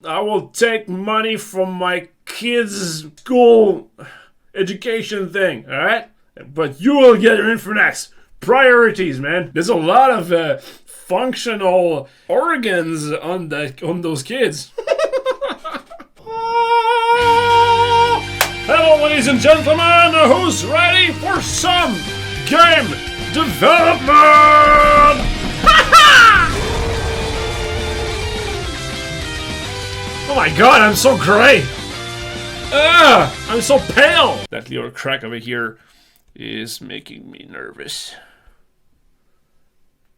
I will take money from my kids' school education thing, alright? But you will get your Infernax. Priorities, man. There's a lot of functional organs on those kids. Hello, ladies and gentlemen. Who's ready for some game development? Oh my god, I'm so gray. I'm so pale. That little crack over here is making me nervous.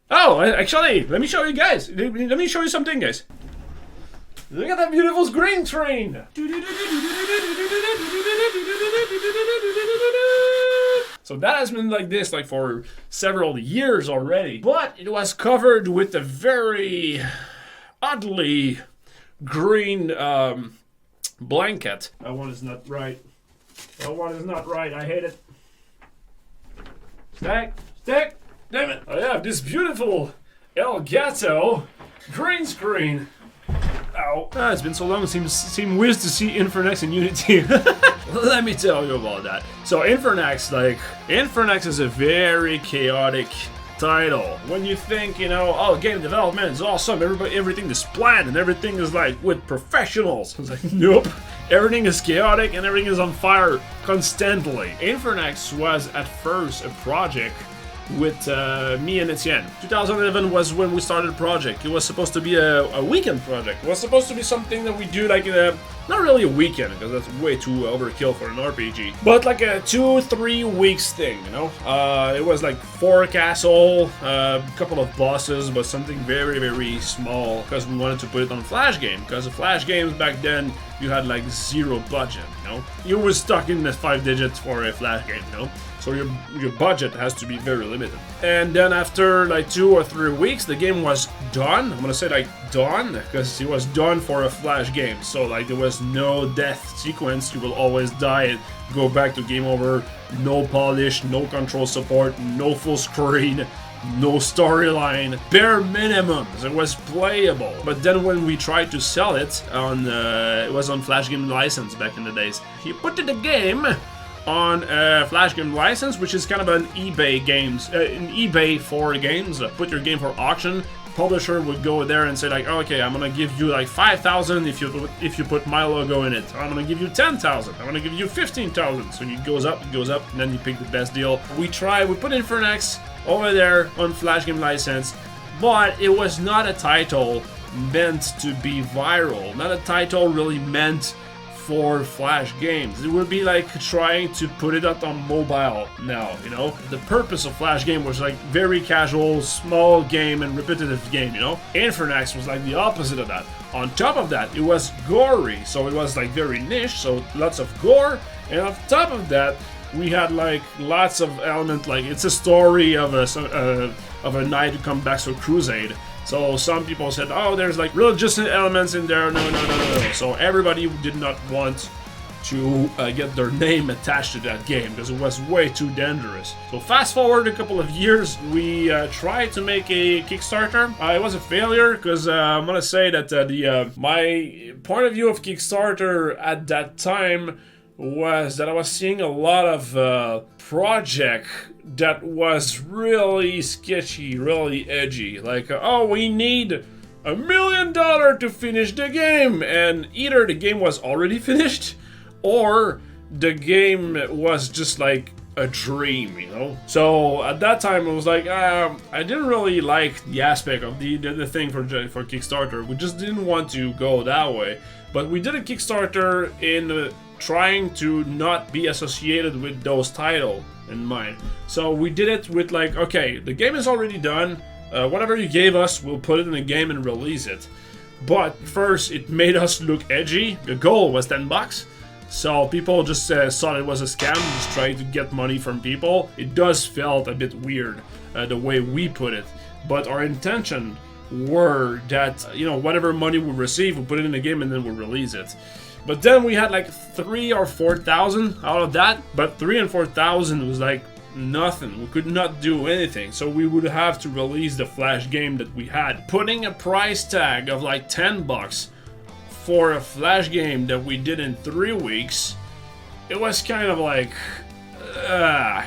Oh, actually, let me show you guys. Let me show you something, guys. Look at that beautiful green train. So that has been like this for several years already. But it was covered with a very oddly green blanket. That one is not right. That one is not right. I hate it. Stack. Damn it. I have this beautiful Elgato green screen. Ow. It's been so long, it seems weird to see Infernax in Unity. Let me tell you about that. So Infernax is a very chaotic title. When you think, oh, game development is awesome, everything is planned and everything is with professionals. I was like, nope. Everything is chaotic and everything is on fire constantly. Infernax was at first a project with me and Etienne. 2011 was when we started the project. It was supposed to be a weekend project. It was supposed to be something that we do not really a weekend, because that's way too overkill for an RPG, but like a 2-3 weeks thing, It was 4 castle, a couple of bosses, but something very, very small, because we wanted to put it on Flash game, because the Flash games back then, you had 0 budget, You were stuck in the 5 digits for a Flash game, So your budget has to be very limited. And then after 2 or 3 weeks, the game was done. I'm gonna say done, because it was done for a Flash game. So there was no death sequence. You will always die and go back to game over. No polish, no control support, no full screen, no storyline, bare minimum. It was playable. But then when we tried to sell it on, it was on Flash game license back in the days. He put the game on a Flash game license, which is kind of an eBay eBay for games. Put your game for auction. Publisher would go there and say okay, I'm gonna give you 5,000 if you put my logo in it. I'm gonna give you 10,000. I'm gonna give you 15,000. So it goes up, and then you pick the best deal. We put Infernax over there on Flash game license, but it was not a title meant to be viral. Not a title really meant for Flash games. It would be trying to put it up on mobile now, The purpose of Flash game was very casual, small game and repetitive game, Infernax was the opposite of that. On top of that, it was gory, so it was very niche, so lots of gore, and on top of that, we had lots of elements, it's a story of a knight who comes back to a crusade. So some people said, oh, there's religious elements in there. No. So everybody did not want to get their name attached to that game because it was way too dangerous. So fast forward a couple of years, we tried to make a Kickstarter. It was a failure because I'm gonna say that my point of view of Kickstarter at that time was that I was seeing a lot of project that was really sketchy, really edgy. Oh, we need $1 million to finish the game, and either the game was already finished, or the game was just a dream, So at that time, I was I didn't really like the aspect of the thing for Kickstarter. We just didn't want to go that way. But we did a Kickstarter in trying to not be associated with those titles in mind. So we did it with okay, the game is already done. Whatever you gave us, we'll put it in the game and release it. But first, it made us look edgy. The goal was $10. So people just thought it was a scam, just trying to get money from people. It does felt a bit weird, the way we put it. But our intention were that, whatever money we receive, we'll put it in the game and then we'll release it. But then we had 3,000 or 4,000 out of that, but 3,000 and 4,000 was nothing. We could not do anything, so we would have to release the Flash game that we had. Putting a price tag of $10 for a Flash game that we did in 3 weeks, it was kind of like,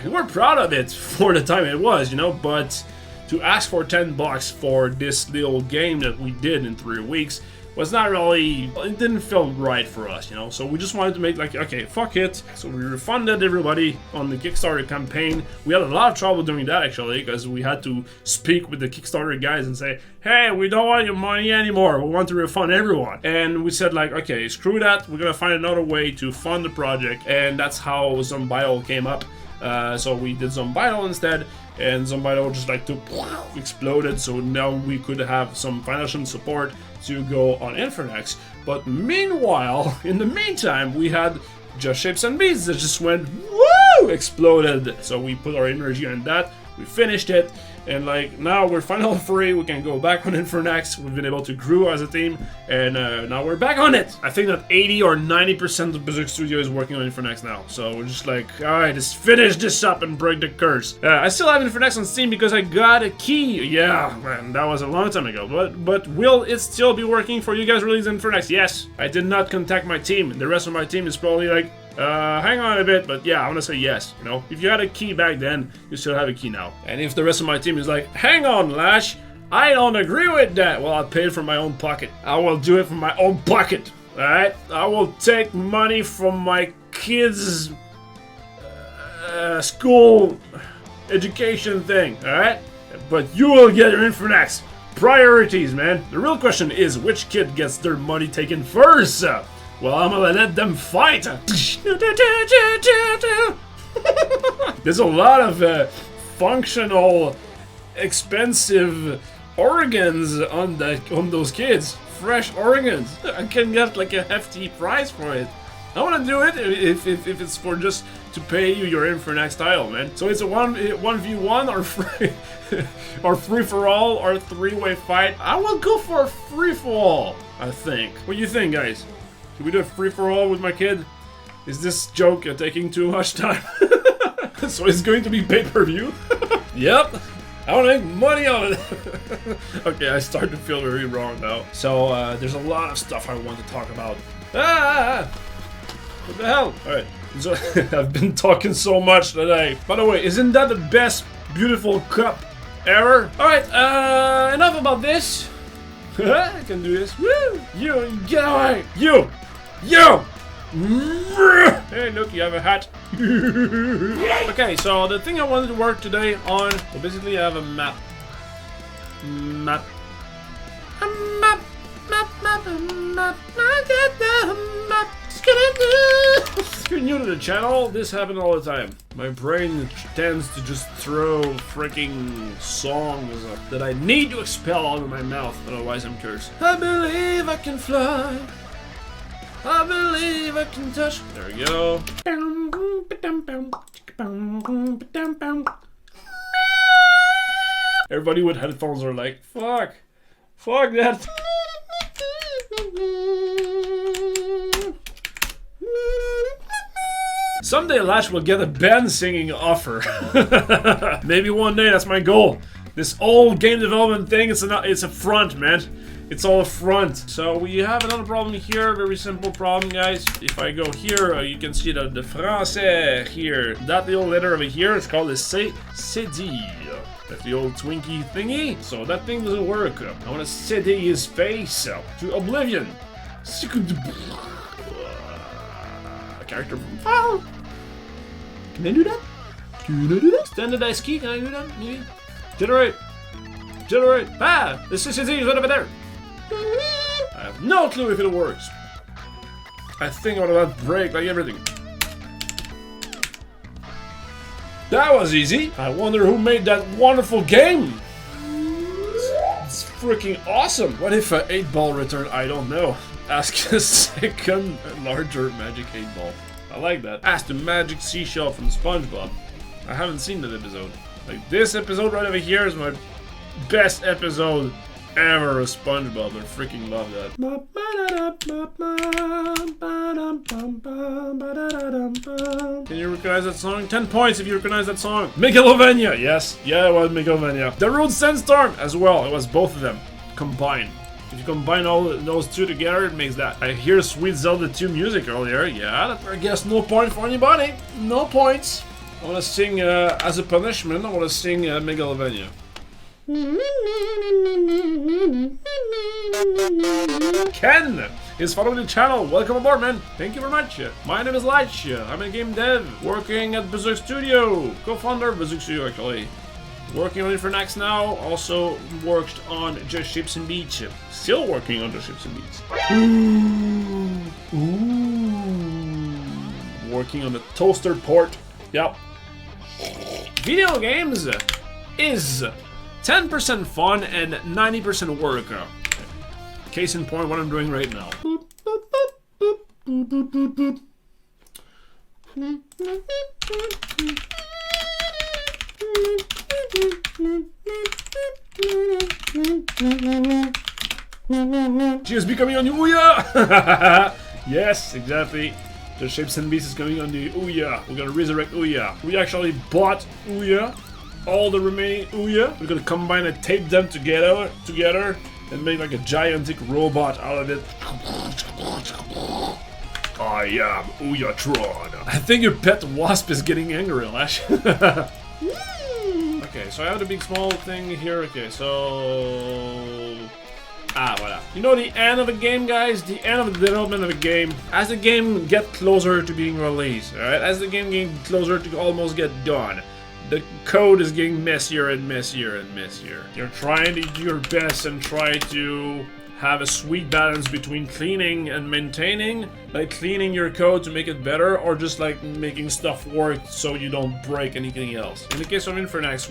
we're proud of it for the time it was, you know, but to ask for $10 for this little game that we did in 3 weeks was not really, it didn't feel right for us, you know, so we just wanted to make like, okay, fuck it. So we refunded everybody on the Kickstarter campaign. We had a lot of trouble doing that actually, because we had to speak with the Kickstarter guys and say, hey, we don't want your money anymore, we want to refund everyone. And we said like, okay, screw that, we're gonna find another way to fund the project, and that's how Zombido came up. So we did Zombido instead, and Zombido just like exploded, so now we could have some financial support to go on Infernax. But meanwhile, in the meantime, we had Just Shapes and Beats that just went woo, exploded. So we put our energy on that, we finished it, and like now we're finally free, we can go back on Infernax, we've been able to grow as a team, and now we're back on it. I think that 80 or 90% of Berzerk Studio is working on Infernax now, so we're just like, alright, let's finish this up and break the curse. I still have Infernax on Steam because I got a key. Yeah, man, that was a long time ago, but will it still be working for you guys releasing Infernax? Yes. I did not contact my team. The rest of my team is probably like, hang on a bit, but yeah, I want to say yes, you know, if you had a key back then, you still have a key now. And if the rest of my team is like, hang on, Lachhh, I don't agree with that, well, I'll pay it from my own pocket. I will do it from my own pocket, alright? I will take money from my kids' school education thing, alright? But you will get your Infernax. Priorities, man. The real question is, which kid gets their money taken first? Well, I'm gonna let them fight! There's a lot of functional, expensive organs on those kids. Fresh organs. I can get like a hefty price for it. I wanna do it if it's for just to pay you your Infernax title, man. So it's a 1v1 or free or free-for-all or 3-way fight. I will go for a free-for-all, I think. What do you think, guys? Should we do a free-for-all with my kid? Is this joke taking too much time? So it's going to be pay-per-view? Yep. I want to make money on it. Okay, I start to feel very wrong now. So there's a lot of stuff I want to talk about. What the hell? Alright. So I've been talking so much today. By the way, isn't that the best beautiful cup ever? Alright, enough about this. I can do this. Woo! You, get away! You! Hey, look, you have a hat. Okay, so the thing I wanted to work today on, well, basically I have a map. If you're new to the channel, this happens all the time. My brain tends to just throw freaking songs that I need to expel out of my mouth, otherwise I'm cursed. I believe I can fly. I believe I can touch. There we go. Everybody with headphones are like, fuck that. Someday Lachhh will get a band singing offer. Maybe one day, that's my goal. This old game development thing, it's a front, man. It's all a front. So we have another problem here, very simple problem, guys. If I go here, you can see that the français here, that little letter over here is called the C. That's the old Twinkie thingy. So that thing doesn't work. I want to CD his face to oblivion. A character from file. Can I do that? Can I do that? Standardized key, can I do that? Maybe? Generate. Ah! The CCD is right over there. I have no clue if it works. I think I'm about to break like everything. That was easy. I wonder who made that wonderful game. It's freaking awesome. What if an 8-ball returned? I don't know. Ask a second larger magic 8-ball. I like that. Ask the magic seashell from SpongeBob. I haven't seen that episode. Like this episode right over here is my best episode ever of SpongeBob. I freaking love that. Can you recognize that song? 10 points if you recognize that song. Megalovania, yes. Yeah, it was Megalovania. The Road Sandstorm as well. It was both of them combined. If you combine all those two together, it makes that. I hear Sweet Zelda 2 music earlier. Yeah, I guess no point for anybody. No points. I want to sing, as a punishment, I want to sing Megalovania. Ken is following the channel. Welcome aboard, man. Thank you very much. My name is Lachhh. I'm a game dev working at Berzerk Studio. Co-founder of Berzerk Studio, actually. Working on Infernax now. Also worked on Just Ships and Beach. Still working on Just Ships and Beach. Ooh. Working on the toaster port. Yep. Video games is 10% fun and 90% work. Case in point, what I'm doing right now. She is becoming on the Ouya! Yes, exactly. The Shapes and Beasts is coming on the Ouya. We're gonna resurrect Ouya. We actually bought Ouya. All the remaining Ouya. We're gonna combine and tape them together and make like a gigantic robot out of it. I am Ouya-tron. I think your pet wasp is getting angry, Lash. Okay, so I have the big small thing here. Okay, so... voila. You know the end of a game, guys? The end of the development of a game. As the game gets closer to being released, alright? As the game gets closer to almost get done, the code is getting messier and messier and messier. You're trying to do your best and try to have a sweet balance between cleaning and maintaining, like cleaning your code to make it better, or just like making stuff work so you don't break anything else. In the case of Infernax,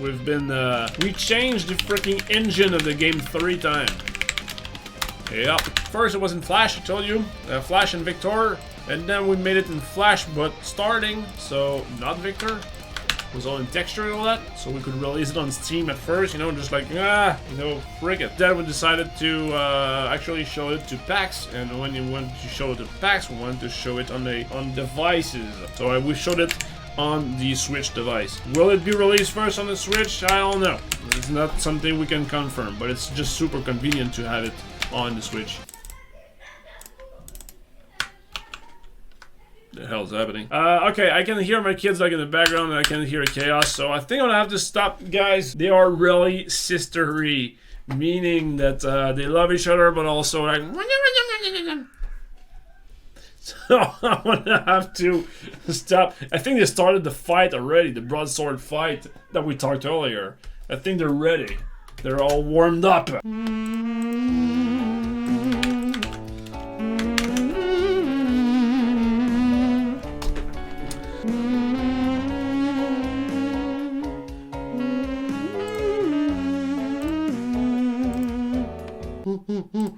we changed the freaking engine of the game 3 times. Yep. First it was in Flash, I told you, Flash and Victor, and then we made it in Flash but starting, so not Victor. It was all in texture and all that, so we could release it on Steam at first, you know, just like, frick it. Then we decided to actually show it to PAX, and when you want to show it to PAX, we wanted to show it on devices. So we showed it on the Switch device. Will it be released first on the Switch? I don't know. It's not something we can confirm, but it's just super convenient to have it on the Switch. The hell's happening? Okay, I can hear my kids like in the background and I can hear chaos, so I think I'm gonna have to stop, guys. They are really sistery, meaning that they love each other, but also like... So I'm gonna have to stop. I think they started the fight already, the broadsword fight that we talked earlier. I think they're ready. They're all warmed up.